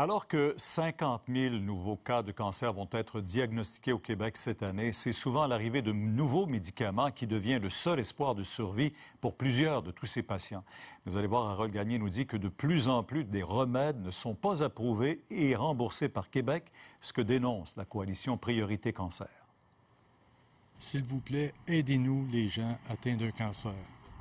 Alors que 50 000 nouveaux cas de cancer vont être diagnostiqués au Québec cette année, c'est souvent l'arrivée de nouveaux médicaments qui devient le seul espoir de survie pour plusieurs de tous ces patients. Vous allez voir, Harold Gagné nous dit que de plus en plus des remèdes ne sont pas approuvés et remboursés par Québec, ce que dénonce la coalition Priorité Cancer. S'il vous plaît, aidez-nous les gens atteints d'un cancer.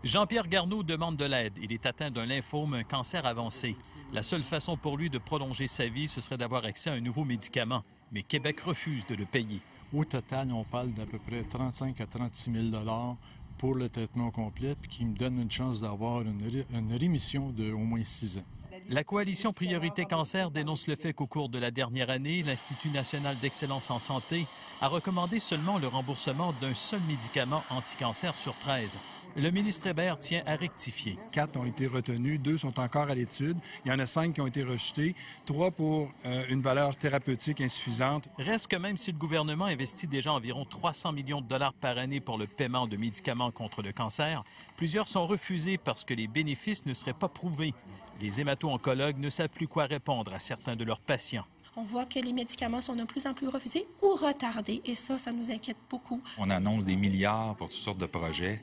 Jean-Pierre Garneau demande de l'aide. Il est atteint d'un lymphome, un cancer avancé. La seule façon pour lui de prolonger sa vie, ce serait d'avoir accès à un nouveau médicament. Mais Québec refuse de le payer. Au total, on parle d'à peu près 35 à 36 000 $ pour le traitement complet, puis qui me donne une chance d'avoir une rémission d'au moins 6 ans. La coalition Priorité Cancer dénonce le fait qu'au cours de la dernière année, l'Institut national d'excellence en santé a recommandé seulement le remboursement d'un seul médicament anti-cancer sur 13. Le ministre Hébert tient à rectifier. 4 ont été retenus, 2 sont encore à l'étude. Il y en a 5 qui ont été rejetés, 3 pour une valeur thérapeutique insuffisante. Reste que même si le gouvernement investit déjà environ 300 millions de dollars par année pour le paiement de médicaments contre le cancer, plusieurs sont refusés parce que les bénéfices ne seraient pas prouvés. Les hémato-oncologues ne savent plus quoi répondre à certains de leurs patients. On voit que les médicaments sont de plus en plus refusés ou retardés, et ça nous inquiète beaucoup. On annonce des milliards pour toutes sortes de projets.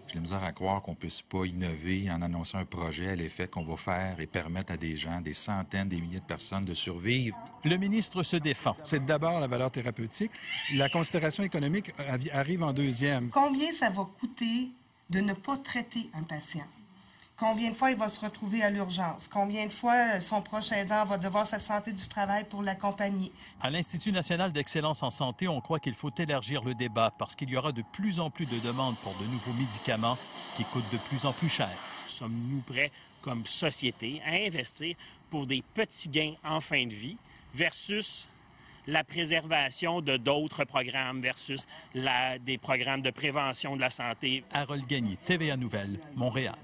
J'ai la misère à croire qu'on ne puisse pas innover en annonçant un projet à l'effet qu'on va faire et permettre à des gens, des centaines, des milliers de personnes de survivre. Le ministre se défend. C'est d'abord la valeur thérapeutique. La considération économique arrive en deuxième. Combien ça va coûter de ne pas traiter un patient? Combien de fois il va se retrouver à l'urgence? Combien de fois son proche aidant va devoir s'absenter du travail pour l'accompagner? À l'Institut national d'excellence en santé, on croit qu'il faut élargir le débat parce qu'il y aura de plus en plus de demandes pour de nouveaux médicaments qui coûtent de plus en plus cher. Sommes-nous prêts, comme société, à investir pour des petits gains en fin de vie versus la préservation de d'autres programmes versus des programmes de prévention de la santé? Harold Gagné, TVA Nouvelles, Montréal.